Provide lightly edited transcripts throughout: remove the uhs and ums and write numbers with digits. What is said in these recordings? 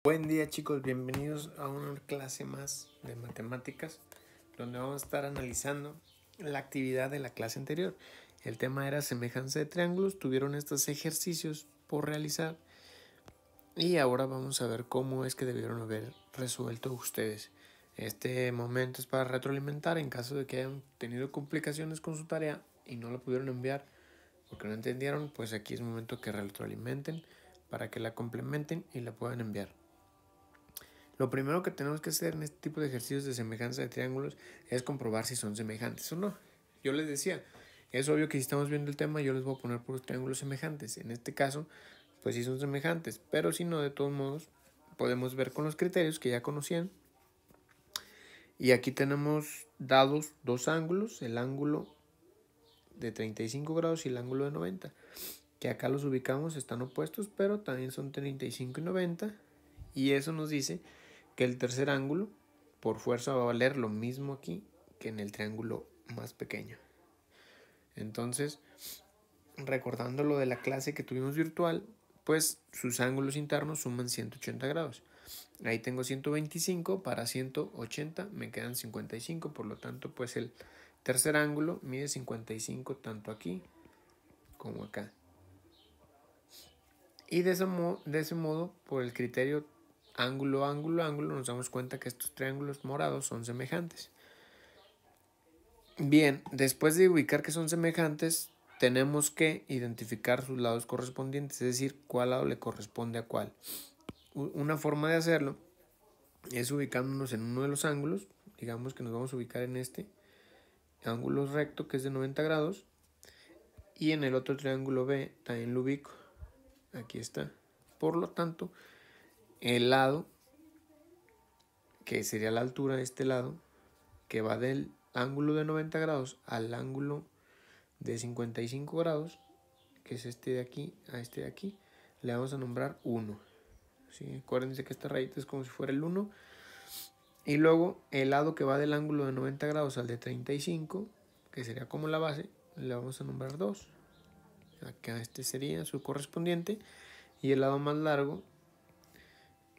Buen día chicos, bienvenidos a una clase más de matemáticas donde vamos a estar analizando la actividad de la clase anterior. El tema era semejanza de triángulos, tuvieron estos ejercicios por realizar y ahora vamos a ver cómo es que debieron haber resuelto ustedes. Este momento es para retroalimentar en caso de que hayan tenido complicaciones con su tarea y no la pudieron enviar porque no entendieron, pues aquí es momento que retroalimenten para que la complementen y la puedan enviar. Lo primero que tenemos que hacer en este tipo de ejercicios de semejanza de triángulos es comprobar si son semejantes o no. Yo les decía, es obvio que si estamos viendo el tema yo les voy a poner puros triángulos semejantes. En este caso, pues sí son semejantes, pero si no, de todos modos, podemos ver con los criterios que ya conocían. Y aquí tenemos dados dos ángulos, el ángulo de 35 grados y el ángulo de 90. Que acá los ubicamos, están opuestos, pero también son 35 y 90. Y eso nos dice que el tercer ángulo por fuerza va a valer lo mismo aquí que en el triángulo más pequeño. Entonces, recordando lo de la clase que tuvimos virtual, pues sus ángulos internos suman 180 grados. Ahí tengo 125, para 180 me quedan 55, por lo tanto pues el tercer ángulo mide 55 tanto aquí como acá. Y de ese modo, por el criterio ángulo, ángulo, ángulo, nos damos cuenta que estos triángulos morados son semejantes. Bien, después de ubicar que son semejantes, tenemos que identificar sus lados correspondientes, es decir, cuál lado le corresponde a cuál. Una forma de hacerlo es ubicándonos en uno de los ángulos, digamos que nos vamos a ubicar en este ángulo recto que es de 90 grados, y en el otro triángulo B también lo ubico, aquí está. Por lo tanto, el lado, que sería la altura de este lado, que va del ángulo de 90 grados al ángulo de 55 grados, que es este de aquí a este de aquí, le vamos a nombrar 1. ¿Sí? Acuérdense que esta rayita es como si fuera el 1. Y luego el lado que va del ángulo de 90 grados al de 35, que sería como la base, le vamos a nombrar 2. Acá este sería su correspondiente. Y el lado más largo,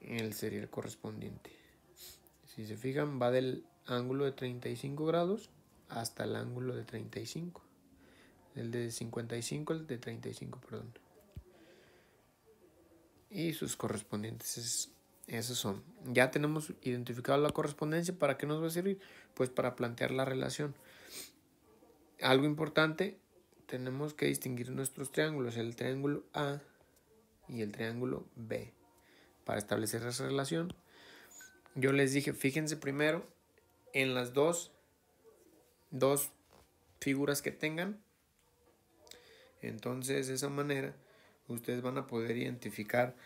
él sería el correspondiente. Si se fijan, va del ángulo de 35 grados hasta el ángulo de 35. El de 55, el de 35, perdón. Y sus correspondientes, esos son. Ya tenemos identificado la correspondencia. ¿Para qué nos va a servir? Pues para plantear la relación. Algo importante, tenemos que distinguir nuestros triángulos, el triángulo A y el triángulo B. Para establecer esa relación, yo les dije, fíjense primero en las dos figuras que tengan. Entonces, de esa manera, ustedes van a poder identificar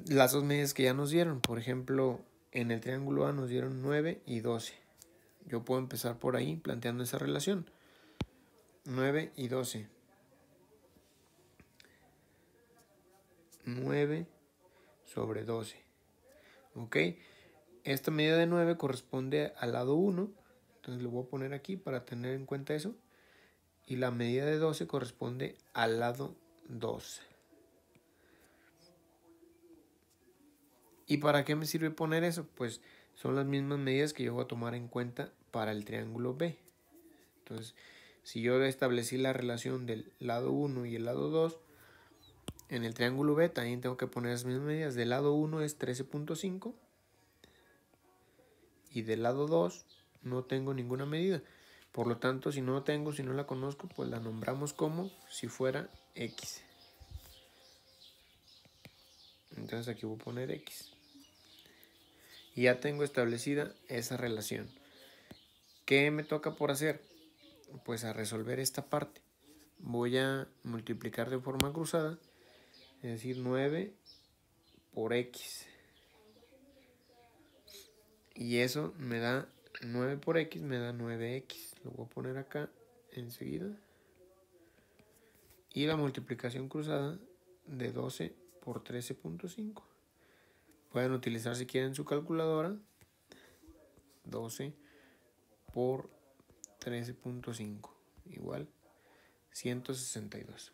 las dos medidas que ya nos dieron. Por ejemplo, en el triángulo A nos dieron 9 y 12. Yo puedo empezar por ahí planteando esa relación. 9 y 12. 9 sobre 12. ¿Ok? Esta medida de 9 corresponde al lado 1. Entonces lo voy a poner aquí para tener en cuenta eso. Y la medida de 12 corresponde al lado 2. ¿Y para qué me sirve poner eso? Pues son las mismas medidas que yo voy a tomar en cuenta para el triángulo B. Entonces, si yo establecí la relación del lado 1 y el lado 2, en el triángulo B también tengo que poner las mismas medidas. Del lado 1 es 13.5 y del lado 2 no tengo ninguna medida. Por lo tanto, si no la conozco, pues la nombramos como si fuera X. Entonces aquí voy a poner X. Y ya tengo establecida esa relación. ¿Qué me toca por hacer? Pues a resolver esta parte. Voy a multiplicar de forma cruzada, es decir, 9 por X. Y eso me da 9 por X, me da 9X. Lo voy a poner acá enseguida. Y la multiplicación cruzada de 12 por 13.5. Pueden utilizar si quieren su calculadora. 12 por 13.5 igual 162.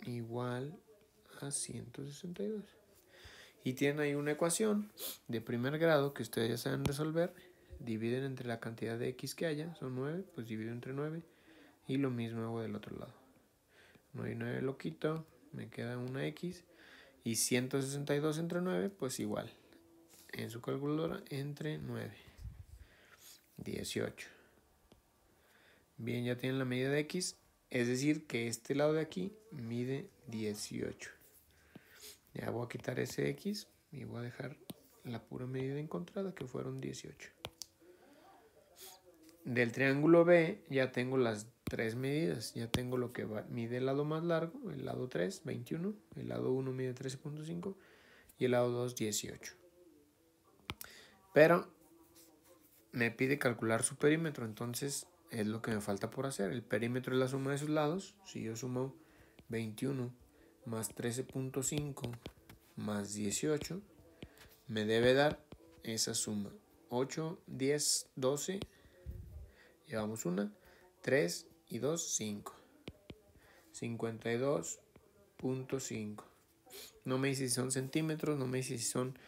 Igual a 162. Y tienen ahí una ecuación de primer grado que ustedes ya saben resolver. Dividen entre la cantidad de x que haya, son 9, pues divido entre 9. Y lo mismo hago del otro lado. 9 y 9 lo quito, me queda una x. Y 162 entre 9, pues igual. En su calculadora, entre 9. 18. Bien, ya tienen la medida de x. Es decir, que este lado de aquí mide 18. Ya voy a quitar ese x y voy a dejar la pura medida encontrada, que fueron 18. Del triángulo B ya tengo las tres medidas. Ya tengo lo que mide el lado más largo, el lado 3, 21. El lado 1 mide 13.5 y el lado 2, 18. Pero me pide calcular su perímetro, entonces es lo que me falta por hacer. El perímetro es la suma de sus lados. Si yo sumo 21 más 13.5 más 18, me debe dar esa suma. 8, 10, 12. Llevamos una, 3 y 2, 5. 52.5. No me dice si son centímetros, no me dice si son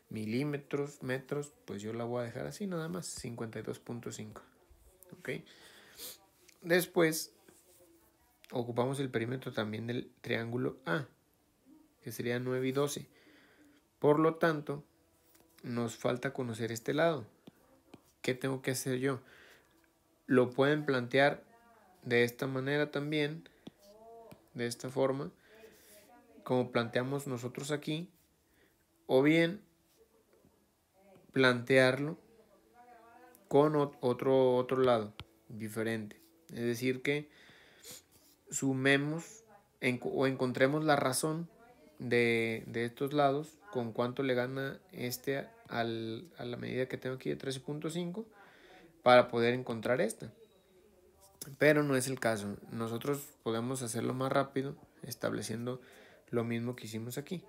milímetros, metros, pues yo la voy a dejar así nada más, 52.5. ¿Ok? Después ocupamos el perímetro también del triángulo A, que sería 9 y 12. Por lo tanto, nos falta conocer este lado. ¿Qué tengo que hacer yo? Lo pueden plantear de esta manera también, de esta forma, como planteamos nosotros aquí, o bien plantearlo con otro lado diferente. Es decir, que sumemos o encontremos la razón de estos lados, con cuánto le gana este a la medida que tengo aquí de 13.5 para poder encontrar esta. Pero no es el caso. Nosotros podemos hacerlo más rápido estableciendo lo mismo que hicimos aquí.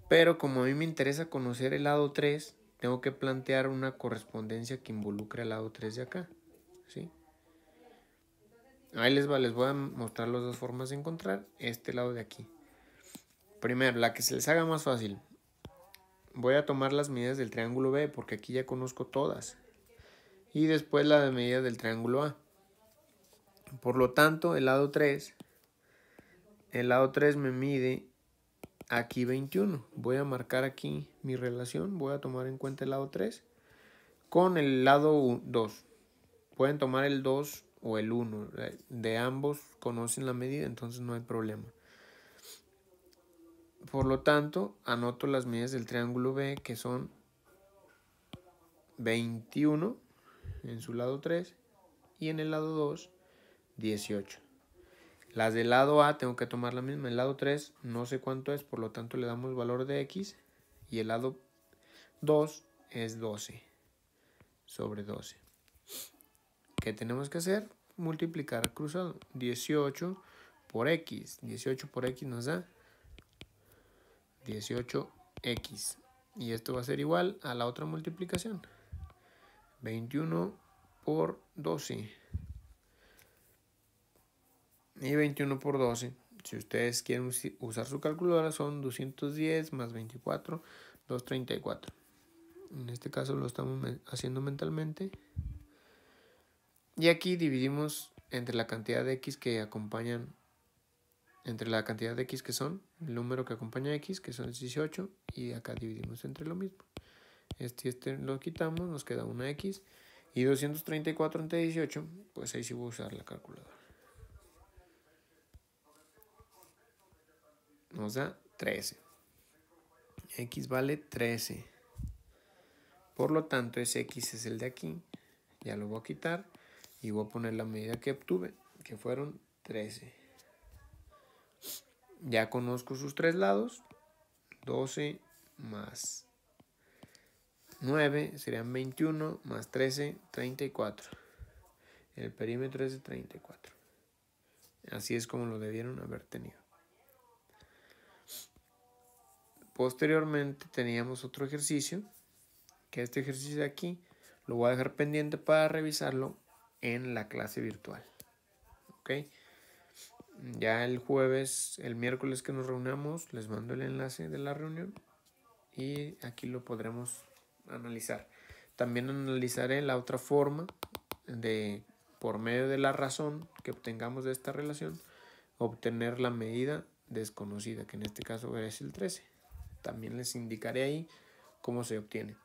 Pero como a mí me interesa conocer el lado 3, tengo que plantear una correspondencia que involucre al lado 3 de acá. ¿Sí? Ahí les voy a mostrar las dos formas de encontrar este lado de aquí. Primero, la que se les haga más fácil. Voy a tomar las medidas del triángulo B porque aquí ya conozco todas. Y después la de medida del triángulo A. Por lo tanto, el lado 3 me mide aquí 21. Voy a marcar aquí mi relación. Voy a tomar en cuenta el lado 3 con el lado 2. Pueden tomar el 2 o el 1. De ambos conocen la medida, entonces no hay problema. Por lo tanto, anoto las medidas del triángulo B, que son 21 en su lado 3 y en el lado 2, 18. Las del lado A tengo que tomar la misma. El lado 3 no sé cuánto es, por lo tanto le damos valor de X. Y el lado 2 es 12 sobre 12. ¿Qué tenemos que hacer? Multiplicar cruzado. 18 por X. 18 por X nos da 18X. Y esto va a ser igual a la otra multiplicación. 21 por 12. Y 21 por 12. Si ustedes quieren usar su calculadora, son 210 más 24, 234. En este caso lo estamos haciendo mentalmente. Y aquí dividimos entre la cantidad de X que acompañan, entre la cantidad de X que son, el número que acompaña a X, que son 18, y acá dividimos entre lo mismo. Este lo quitamos, nos queda una X, y 234 entre 18, pues ahí sí voy a usar la calculadora. Nos da 13. X vale 13. Por lo tanto, ese X es el de aquí. Ya lo voy a quitar y voy a poner la medida que obtuve, que fueron 13. Ya conozco sus tres lados. 12 más 9 serían 21 más 13, 34. El perímetro es de 34. Así es como lo debieron haber tenido. Posteriormente teníamos otro ejercicio, que este ejercicio de aquí lo voy a dejar pendiente para revisarlo en la clase virtual. ¿Ok? Ya el jueves, el miércoles que nos reunamos, les mando el enlace de la reunión y aquí lo podremos analizar. También analizaré la otra forma de, por medio de la razón que obtengamos de esta relación, obtener la medida desconocida, que en este caso es el 13. También les indicaré ahí cómo se obtiene.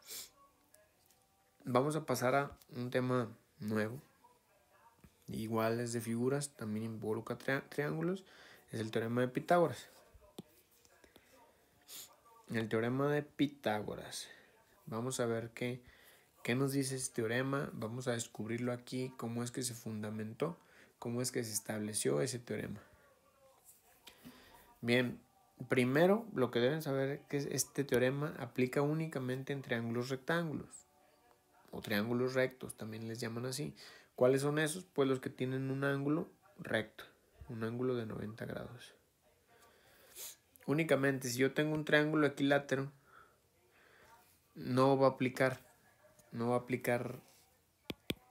Vamos a pasar a un tema nuevo. Igual es de figuras, también involucra triángulos. Es el teorema de Pitágoras. El teorema de Pitágoras. Vamos a ver qué nos dice este teorema. Vamos a descubrirlo aquí, cómo es que se fundamentó, cómo es que se estableció ese teorema. Bien, primero lo que deben saber es que este teorema aplica únicamente en triángulos rectángulos o triángulos rectos, también les llaman así. ¿Cuáles son esos? Pues los que tienen un ángulo recto, un ángulo de 90 grados. Únicamente si yo tengo un triángulo equilátero, no va a aplicar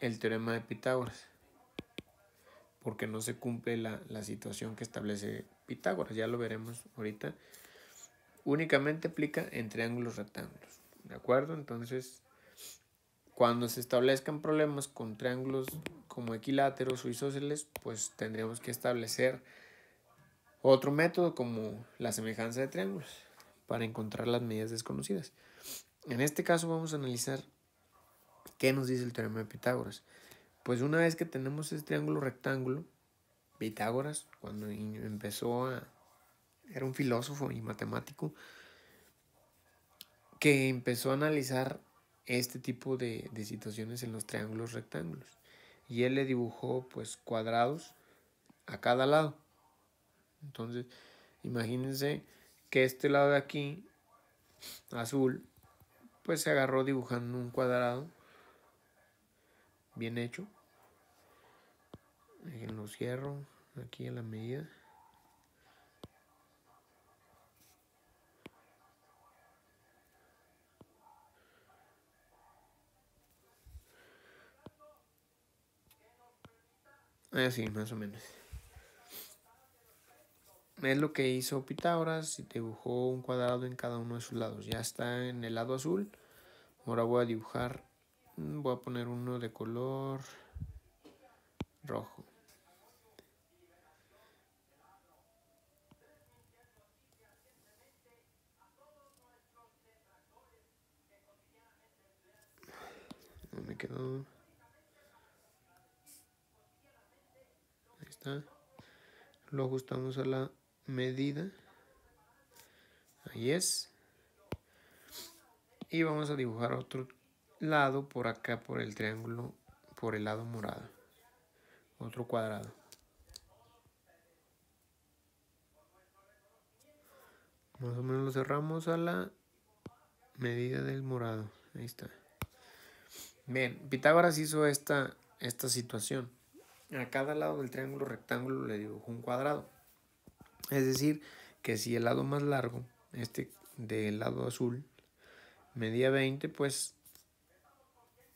el teorema de Pitágoras, porque no se cumple la situación que establece Pitágoras, ya lo veremos ahorita. Únicamente aplica en triángulos rectángulos, ¿de acuerdo? Entonces, cuando se establezcan problemas con triángulos como equiláteros o isósceles, pues tendríamos que establecer otro método como la semejanza de triángulos para encontrar las medidas desconocidas. En este caso vamos a analizar qué nos dice el teorema de Pitágoras. Pues una vez que tenemos este triángulo rectángulo, Pitágoras, cuando era un filósofo y matemático que empezó a analizar este tipo de situaciones en los triángulos rectángulos. Y él le dibujó pues cuadrados a cada lado. Entonces, imagínense que este lado de aquí, azul, pues se agarró dibujando un cuadrado bien hecho. Lo cierro aquí a la medida. Así, más o menos. Es lo que hizo Pitágoras y dibujó un cuadrado en cada uno de sus lados. Ya está en el lado azul. Ahora voy a dibujar, voy a poner uno de color rojo. No me quedó. Ahí está. Lo ajustamos a la medida. Ahí es. Y vamos a dibujar otro lado por acá, por el triángulo, por el lado morado. Otro cuadrado. Más o menos lo cerramos a la medida del morado. Ahí está. Bien, Pitágoras hizo esta situación. A cada lado del triángulo rectángulo le dibujó un cuadrado. Es decir, que si el lado más largo, este del lado azul, medía 20, pues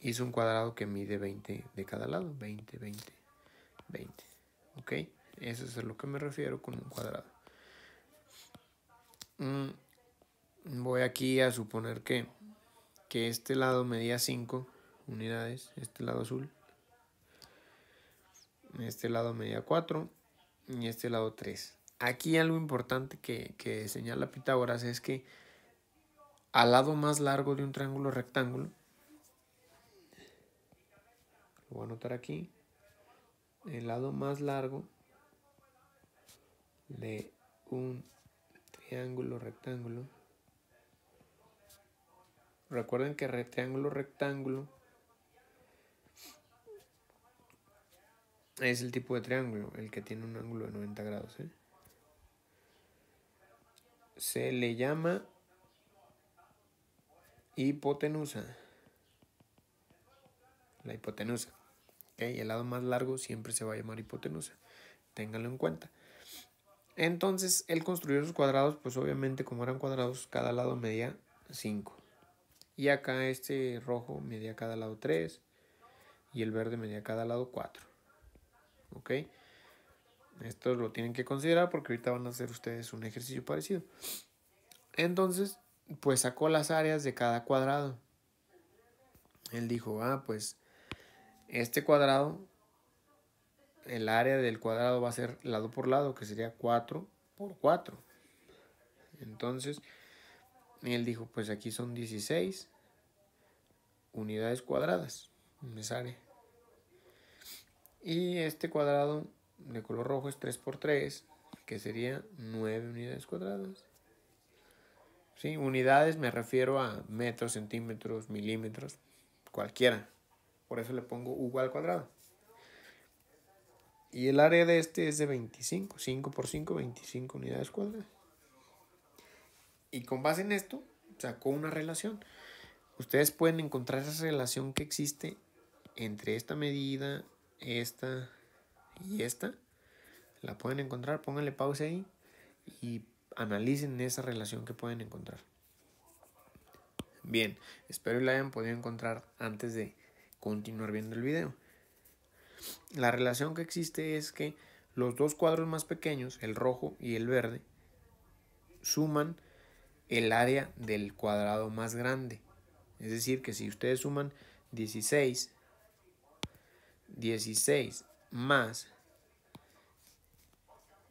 hizo un cuadrado que mide 20 de cada lado. 20, 20, 20. ¿Ok? Eso es a lo que me refiero con un cuadrado. Voy aquí a suponer que este lado medía 5 unidades, este lado azul. Este lado medía 4 y este lado 3. Aquí algo importante que señala Pitágoras es que al lado más largo de un triángulo rectángulo, lo voy a anotar aquí, el lado más largo de un triángulo rectángulo. Recuerden que triángulo rectángulo es el tipo de triángulo, el que tiene un ángulo de 90 grados. Se le llama hipotenusa. La hipotenusa. ¿Okay? El lado más largo siempre se va a llamar hipotenusa. Ténganlo en cuenta. Entonces, él construyó sus cuadrados, pues obviamente como eran cuadrados, cada lado medía 5. Y acá este rojo medía cada lado 3 y el verde medía cada lado 4. ¿Ok? Esto lo tienen que considerar porque ahorita van a hacer ustedes un ejercicio parecido. Entonces, pues sacó las áreas de cada cuadrado. Él dijo, pues este cuadrado, el área del cuadrado va a ser lado por lado, que sería 4 por 4. Entonces, él dijo, pues aquí son 16 unidades cuadradas en esa área. Y este cuadrado de color rojo es 3 por 3, que sería 9 unidades cuadradas. ¿Sí? Unidades me refiero a metros, centímetros, milímetros, cualquiera. Por eso le pongo U al cuadrado. Y el área de este es de 25. 5 por 5, 25 unidades cuadradas. Y con base en esto, sacó una relación. Ustedes pueden encontrar esa relación que existe entre esta medida, esta y esta. La pueden encontrar, pónganle pausa ahí y analicen esa relación que pueden encontrar. Bien, espero que la hayan podido encontrar antes de continuar viendo el video. La relación que existe es que los dos cuadros más pequeños, el rojo y el verde, suman el área del cuadrado más grande. Es decir, que si ustedes suman 16 más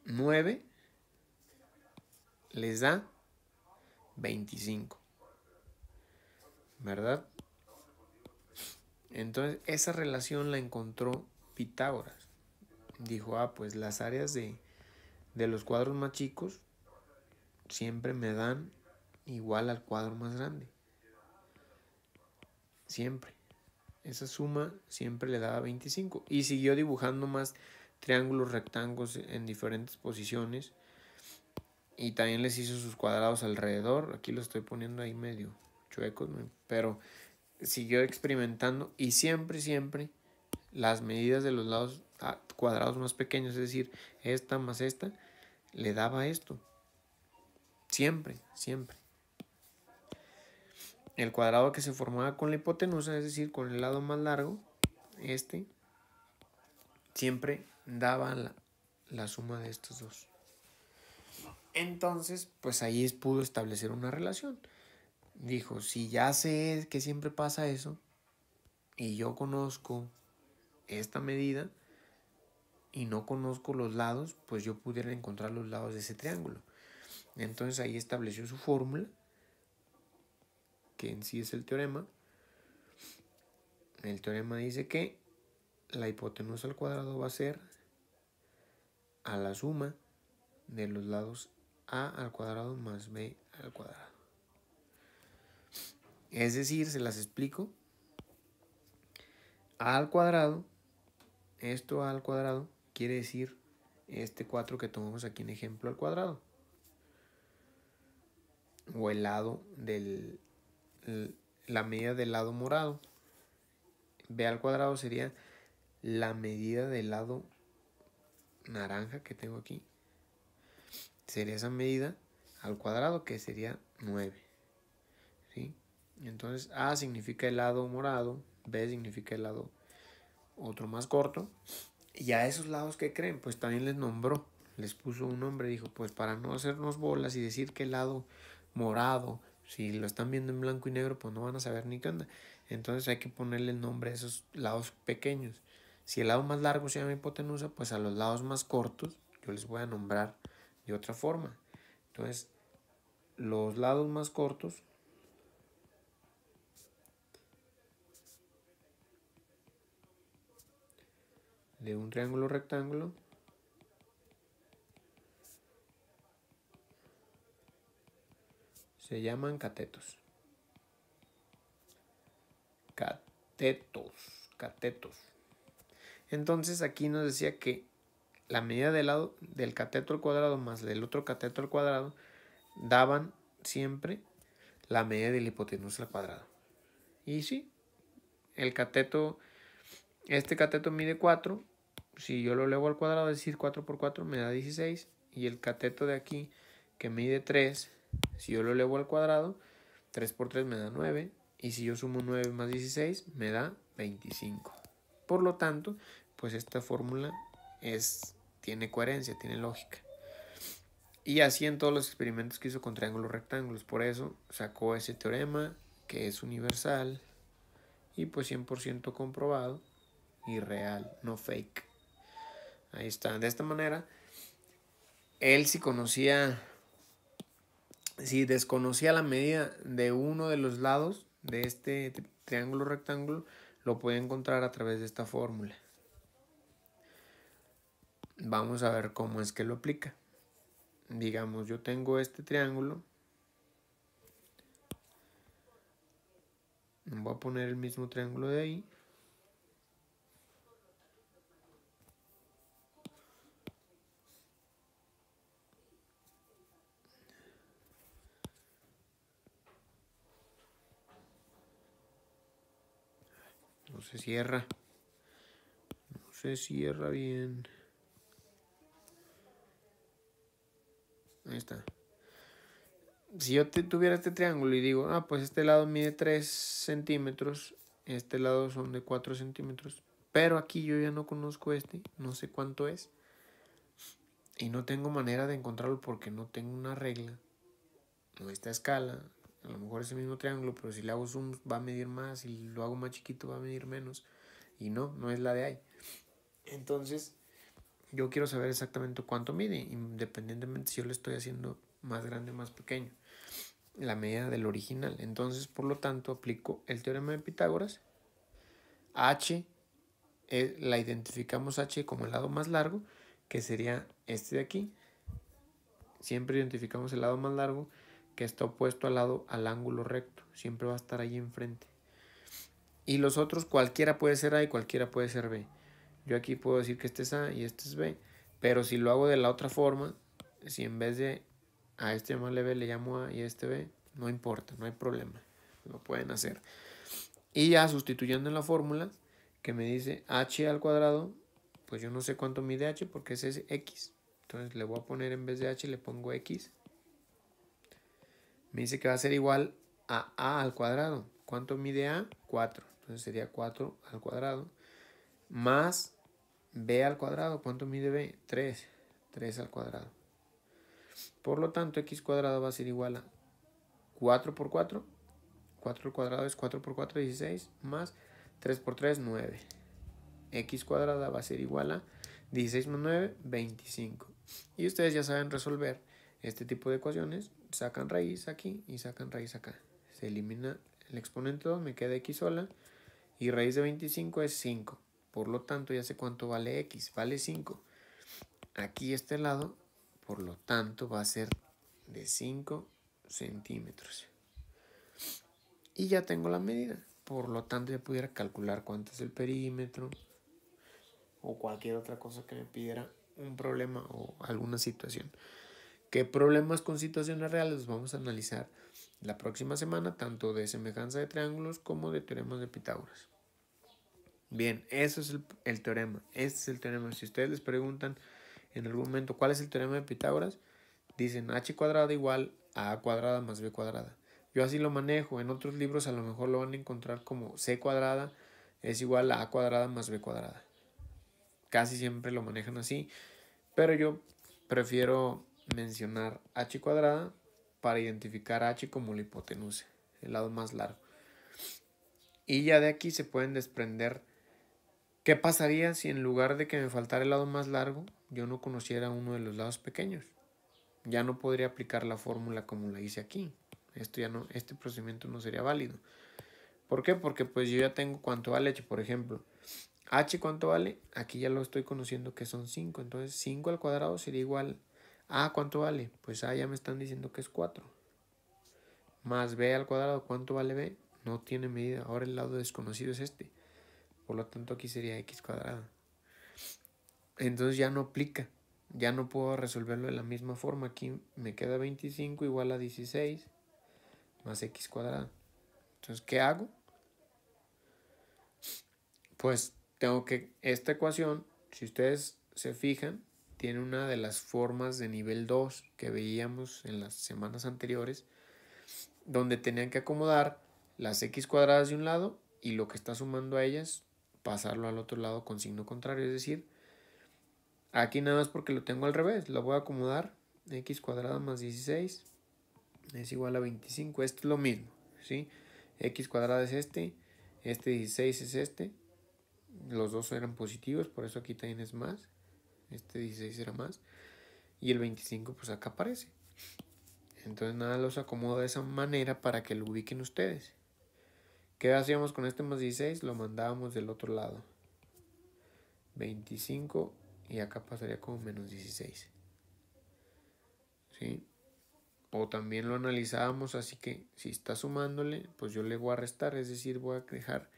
9, les da 25. ¿Verdad? Entonces, esa relación la encontró Pitágoras. Dijo, pues las áreas de los cuadros más chicos siempre me dan igual al cuadro más grande. Siempre. Esa suma siempre le daba 25. Y siguió dibujando más triángulos, rectángulos en diferentes posiciones. Y también les hizo sus cuadrados alrededor. Aquí lo estoy poniendo ahí medio chuecos, pero siguió experimentando. Y siempre las medidas de los lados cuadrados más pequeños, es decir, esta más esta, le daba esto. Siempre. El cuadrado que se formaba con la hipotenusa, es decir, con el lado más largo, siempre daba la suma de estos dos. Entonces, pues ahí pudo establecer una relación. Dijo, si ya sé que siempre pasa eso, y yo conozco esta medida, y no conozco los lados, pues yo pudiera encontrar los lados de ese triángulo. Entonces ahí estableció su fórmula, que en sí es el teorema. El teorema dice que la hipotenusa al cuadrado va a ser a la suma de los lados a al cuadrado más b al cuadrado. Es decir, se las explico. A al cuadrado, esto a al cuadrado, quiere decir este 4 que tomamos aquí en ejemplo al cuadrado. O el lado la medida del lado morado. B al cuadrado sería la medida del lado naranja que tengo aquí. Sería esa medida al cuadrado, que sería 9. ¿Sí? Entonces A significa el lado morado, B significa el lado otro más corto. Y a esos lados, ¿qué creen? Pues también les nombró, les puso un nombre. Dijo, pues para no hacernos bolas y decir que el lado morado, si lo están viendo en blanco y negro, pues no van a saber ni qué onda. Entonces hay que ponerle el nombre a esos lados pequeños. Si el lado más largo se llama hipotenusa, pues a los lados más cortos yo les voy a nombrar de otra forma. Entonces, los lados más cortos de un triángulo rectángulo se llaman catetos. Catetos. Entonces aquí nos decía que la medida del lado del cateto al cuadrado más del otro cateto al cuadrado daban siempre la medida de la hipotenusa al cuadrado. Y sí, el cateto, este cateto mide 4. Si yo lo elevo al cuadrado, es decir, 4 por 4 me da 16. Y el cateto de aquí, que mide 3, si yo lo elevo al cuadrado, 3 por 3 me da 9. Y si yo sumo 9 más 16, me da 25. Por lo tanto, pues esta fórmula es tiene coherencia, tiene lógica. Y así en todos los experimentos que hizo con triángulos rectángulos. Por eso sacó ese teorema que es universal y pues 100% comprobado y real, no fake. Ahí está. De esta manera, él si desconocía la medida de uno de los lados de este triángulo rectángulo, lo puede encontrar a través de esta fórmula. Vamos a ver cómo es que lo aplica. Digamos, yo tengo este triángulo. Voy a poner el mismo triángulo de ahí. No se cierra. No se cierra bien. Ahí está. Si yo tuviera este triángulo y digo, pues este lado mide 3 centímetros, este lado son de 4 centímetros, pero aquí yo ya no conozco no sé cuánto es, y no tengo manera de encontrarlo porque no tengo una regla, no esta escala, a lo mejor es el mismo triángulo, pero si le hago zoom va a medir más, y lo hago más chiquito va a medir menos, y no es la de ahí. Entonces, yo quiero saber exactamente cuánto mide, independientemente si yo lo estoy haciendo más grande o más pequeño, la medida del original. Entonces, por lo tanto, aplico el teorema de Pitágoras. H, la identificamos H como el lado más largo, que sería este de aquí. Siempre identificamos el lado más largo que está opuesto al ángulo recto. Siempre va a estar ahí enfrente. Y los otros, cualquiera puede ser A y cualquiera puede ser B. Yo aquí puedo decir que este es A y este es B. Pero si lo hago de la otra forma, si en vez de a este llamarle B le llamo A y a este B, no importa, no hay problema. Lo pueden hacer. Y ya sustituyendo en la fórmula que me dice h al cuadrado, pues yo no sé cuánto mide h porque ese es x. Entonces le voy a poner en vez de h le pongo x. Me dice que va a ser igual a al cuadrado. ¿Cuánto mide a? 4. Entonces sería 4 al cuadrado más b al cuadrado. ¿Cuánto mide b? 3. 3 al cuadrado. Por lo tanto, x cuadrado va a ser igual a 4 por 4. 4 al cuadrado es 4 por 4, 16, más 3 por 3, 9. X cuadrada va a ser igual a 16 más 9, 25. Y ustedes ya saben resolver este tipo de ecuaciones. Sacan raíz aquí y sacan raíz acá. Se elimina el exponente 2, me queda x sola. Y raíz de 25 es 5. Por lo tanto, ya sé cuánto vale x. Vale 5. Aquí este lado, por lo tanto, va a ser de 5 centímetros. Y ya tengo la medida. Por lo tanto, ya pudiera calcular cuánto es el perímetro o cualquier otra cosa que me pidiera un problema o alguna situación. ¿Qué problemas con situaciones reales los vamos a analizar la próxima semana, tanto de semejanza de triángulos como de teoremas de Pitágoras? Bien, eso es el teorema. Este es el teorema. Si ustedes les preguntan en algún momento cuál es el teorema de Pitágoras, dicen h cuadrada igual a cuadrada más b cuadrada. Yo así lo manejo. En otros libros a lo mejor lo van a encontrar como c cuadrada es igual a cuadrada más b cuadrada. Casi siempre lo manejan así, pero yo prefiero mencionar h cuadrada para identificar h como la hipotenusa, el lado más largo. Y ya de aquí se pueden desprender qué pasaría si en lugar de que me faltara el lado más largo, yo no conociera uno de los lados pequeños. Ya no podría aplicar la fórmula como la hice aquí. Este procedimiento no sería válido. ¿Por qué? Porque pues yo ya tengo cuánto vale h, por ejemplo. H cuánto vale, aquí ya lo estoy conociendo que son 5, entonces 5 al cuadrado sería igual a ¿cuánto vale? Pues ya me están diciendo que es 4. Más b al cuadrado, ¿cuánto vale b? No tiene medida, ahora el lado desconocido es este. Por lo tanto aquí sería x cuadrado. Entonces ya no aplica, ya no puedo resolverlo de la misma forma. Aquí me queda 25 igual a 16 más x cuadrado. Entonces, ¿qué hago? Pues tengo que, esta ecuación, si ustedes se fijan, tiene una de las formas de nivel 2 que veíamos en las semanas anteriores, donde tenían que acomodar las x cuadradas de un lado y lo que está sumando a ellas, pasarlo al otro lado con signo contrario, es decir, Aquí nada más porque lo tengo al revés, lo voy a acomodar. X cuadrado más 16 es igual a 25. Esto es lo mismo, ¿sí? X cuadrado es este 16 es este. Los dos eran positivos, por eso aquí también es más. Este 16 era más. Y el 25 pues acá aparece. Entonces nada, los acomodo de esa manera para que lo ubiquen ustedes. ¿Qué hacíamos con este más 16? Lo mandábamos del otro lado. 25 y acá pasaría como menos 16. ¿Sí? O también lo analizábamos, así que si está sumándole, pues yo le voy a restar, es decir, voy a dejar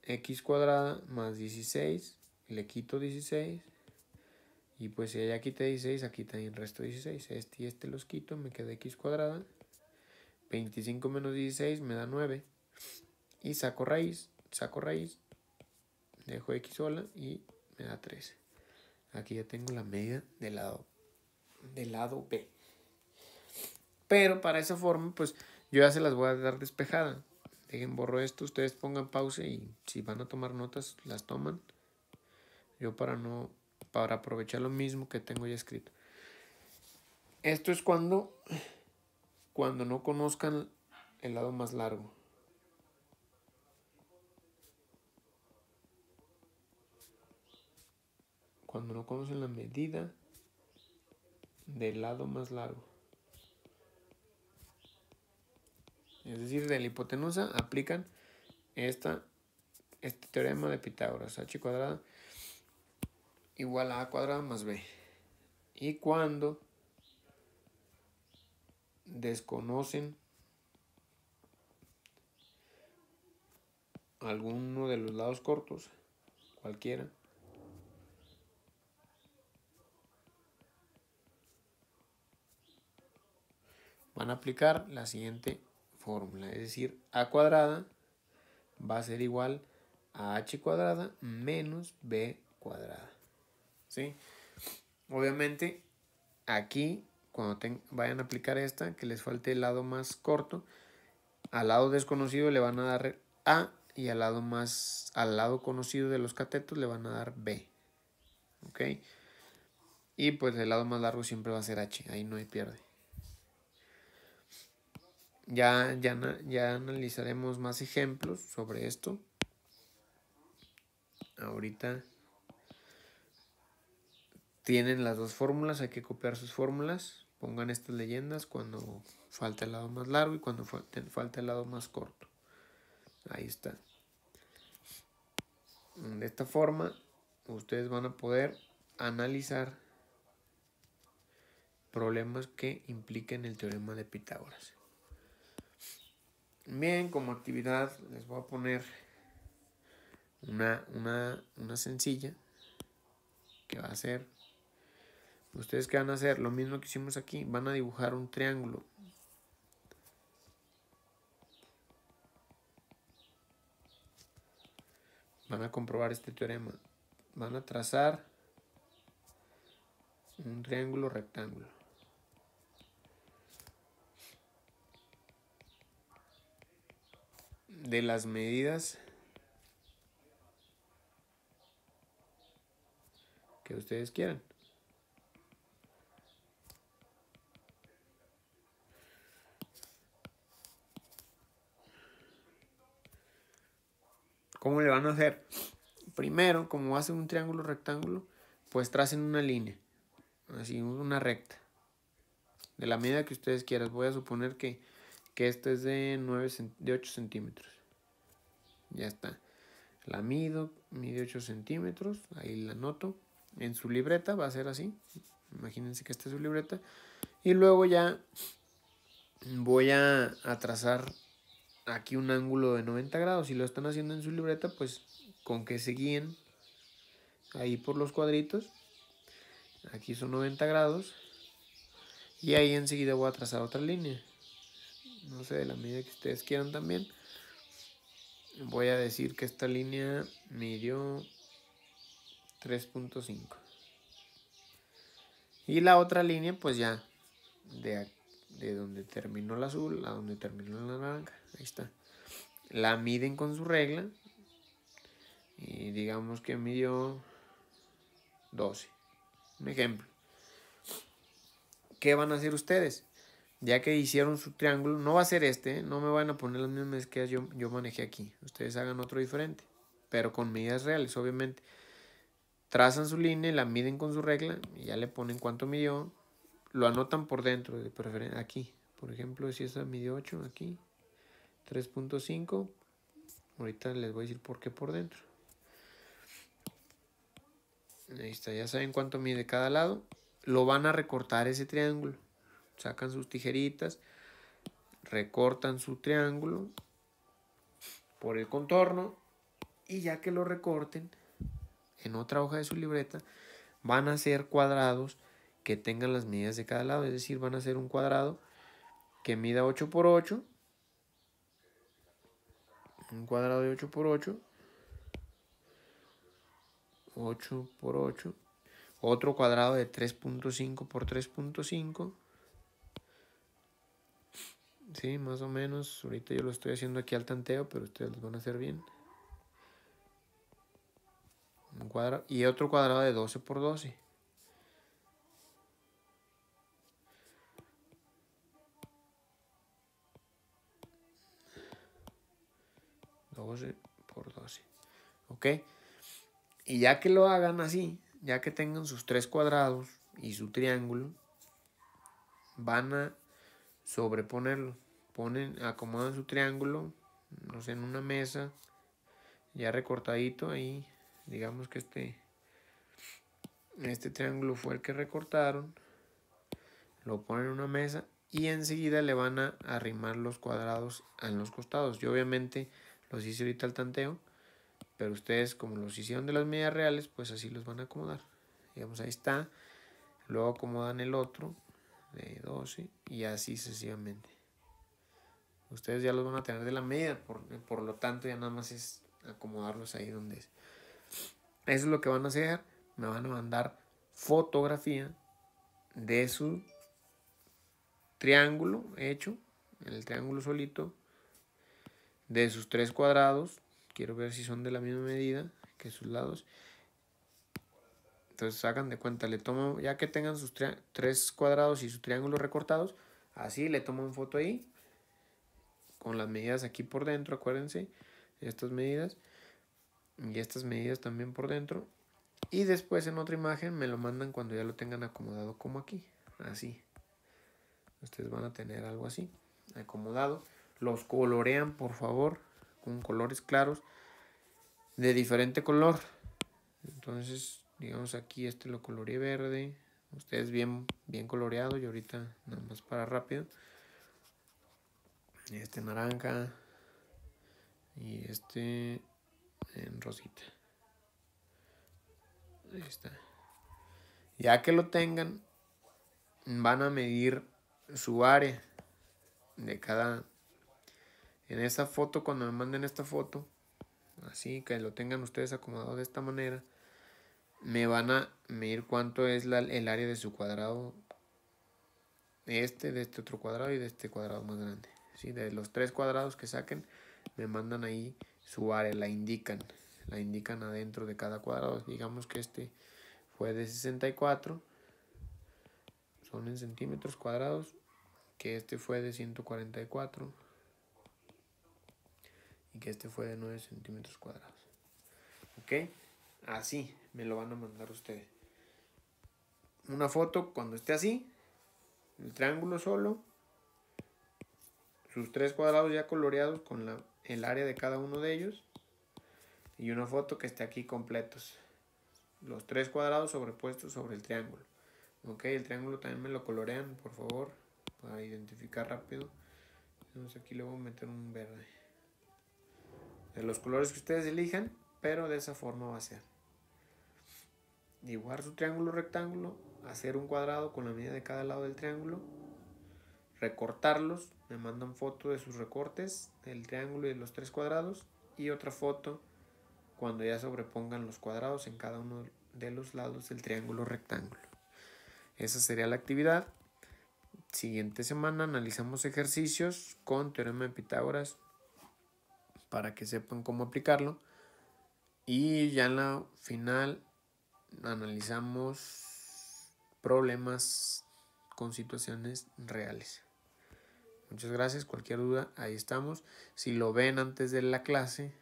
x cuadrada más 16, le quito 16, y pues si ella quita 16, aquí también resto 16, este y este los quito, me queda x cuadrada, 25 menos 16 me da 9, y saco raíz, dejo x sola y me da 13. Aquí ya tengo la medida del lado B. Pero para esa forma, pues yo ya se las voy a dar despejada. Dejen, borro esto, ustedes pongan pausa y si van a tomar notas, las toman. Yo para aprovechar lo mismo que tengo ya escrito. Esto es cuando no conozcan el lado más largo. Cuando no conocen la medida del lado más largo. Es decir, de la hipotenusa aplican este teorema de Pitágoras. H cuadrada igual a A cuadrada más B. Y cuando desconocen alguno de los lados cortos, cualquiera, van a aplicar la siguiente fórmula, es decir, A cuadrada va a ser igual a H cuadrada menos B cuadrada. ¿Sí? Obviamente, aquí, cuando vayan a aplicar esta, que les falte el lado más corto, al lado desconocido le van a dar A y al lado conocido de los catetos le van a dar B. ¿Ok? Y pues el lado más largo siempre va a ser H, ahí no hay pierde. Ya analizaremos más ejemplos sobre esto. Ahorita tienen las dos fórmulas, hay que copiar sus fórmulas. Pongan estas leyendas cuando falta el lado más largo y cuando falta el lado más corto. Ahí está. De esta forma, ustedes van a poder analizar problemas que impliquen el teorema de Pitágoras. Bien, como actividad les voy a poner una sencilla que va a ser, ustedes que van a hacer lo mismo que hicimos aquí, van a dibujar un triángulo. Van a comprobar este teorema. Van a trazar un triángulo rectángulo. De las medidas que ustedes quieran. ¿Cómo le van a hacer? Primero, como va a ser un triángulo rectángulo, pues tracen una línea, así una recta, de la medida que ustedes quieran. Voy a suponer que esta es de 8 centímetros. Ya está. La mide 8 centímetros, ahí la anoto. En su libreta va a ser así. Imagínense que esta es su libreta. Y luego ya voy a trazar aquí un ángulo de 90 grados. Si lo están haciendo en su libreta, pues con que se guíen ahí por los cuadritos. Aquí son 90 grados. Y ahí enseguida voy a trazar otra línea. No sé, de la medida que ustedes quieran también. Voy a decir que esta línea midió 3.5. Y la otra línea, pues ya, de donde terminó el azul a donde terminó la naranja. Ahí está. La miden con su regla. Y digamos que midió 12. Un ejemplo. ¿Qué van a hacer ustedes? Ya que hicieron su triángulo, no va a ser este, no me van a poner las mismas que yo manejé aquí. Ustedes hagan otro diferente, pero con medidas reales, obviamente. Trazan su línea, la miden con su regla y ya le ponen cuánto midió. Lo anotan por dentro, de preferencia aquí. Por ejemplo, si esta midió 8, aquí 3.5. Ahorita les voy a decir por qué por dentro. Ahí está, ya saben cuánto mide cada lado. Lo van a recortar ese triángulo. Sacan sus tijeritas, recortan su triángulo por el contorno y ya que lo recorten en otra hoja de su libreta van a hacer cuadrados que tengan las medidas de cada lado, es decir, van a hacer un cuadrado que mida 8 por 8, un cuadrado de 8 por 8, 8 por 8, otro cuadrado de 3.5 por 3.5. Sí, más o menos. Ahorita yo lo estoy haciendo aquí al tanteo, pero ustedes lo van a hacer bien. Un cuadrado y otro cuadrado de 12 por 12. 12 por 12. ¿Ok? Y ya que lo hagan así, ya que tengan sus tres cuadrados y su triángulo, van a sobreponerlo. Acomodan su triángulo, no sé, en una mesa, ya recortadito ahí. Digamos que este triángulo fue el que recortaron. Lo ponen en una mesa y enseguida le van a arrimar los cuadrados en los costados. Yo obviamente los hice ahorita al tanteo, pero ustedes como los hicieron de las medidas reales, pues así los van a acomodar. Digamos, ahí está. Luego acomodan el otro de 12 y así sucesivamente. Ustedes ya los van a tener de la medida, por lo tanto ya nada más es acomodarlos ahí donde es. Eso es lo que van a hacer. Me van a mandar fotografía de su triángulo hecho, el triángulo solito, de sus tres cuadrados. Quiero ver si son de la misma medida que sus lados. Entonces hagan de cuenta, le tomo, ya que tengan sus tres cuadrados y sus triángulos recortados, así le toman foto ahí, con las medidas aquí por dentro, acuérdense, estas medidas, y estas medidas también por dentro. Y después en otra imagen me lo mandan cuando ya lo tengan acomodado como aquí, así. Ustedes van a tener algo así, acomodado. Los colorean, por favor, con colores claros, de diferente color. Entonces, digamos aquí lo coloreé verde. Ustedes bien coloreado y ahorita nada más para rápido. Naranja y en rosita. Ahí está. Ya que lo tengan, van a medir su área de cada. En esta foto, cuando me manden esta foto, así que lo tengan ustedes acomodado de esta manera, me van a medir cuánto es el área de su cuadrado, de este otro cuadrado y de este cuadrado más grande. ¿Sí? De los tres cuadrados que saquen, me mandan ahí su área, la indican adentro de cada cuadrado. Digamos que este fue de 64, son en centímetros cuadrados, que este fue de 144 y que este fue de 9 centímetros cuadrados. ¿Ok? Así me lo van a mandar ustedes. Una foto cuando esté así, el triángulo solo, sus tres cuadrados ya coloreados con el área de cada uno de ellos, y una foto que esté aquí completos, los tres cuadrados sobrepuestos sobre el triángulo. Ok, el triángulo también me lo colorean, por favor, para identificar rápido. Entonces aquí le voy a meter un verde, de los colores que ustedes elijan, pero de esa forma va a ser. Dibujar su triángulo rectángulo, hacer un cuadrado con la medida de cada lado del triángulo, recortarlos, me mandan foto de sus recortes del triángulo y de los tres cuadrados, y otra foto cuando ya sobrepongan los cuadrados en cada uno de los lados del triángulo rectángulo. Esa sería la actividad. Siguiente semana analizamos ejercicios con teorema de Pitágoras para que sepan cómo aplicarlo, y ya en la final analizamos problemas con situaciones reales. Muchas gracias. Cualquier duda, ahí estamos. Si lo ven antes de la clase,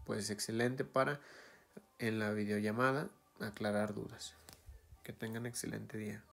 pues excelente para en la videollamada aclarar dudas. Que tengan excelente día.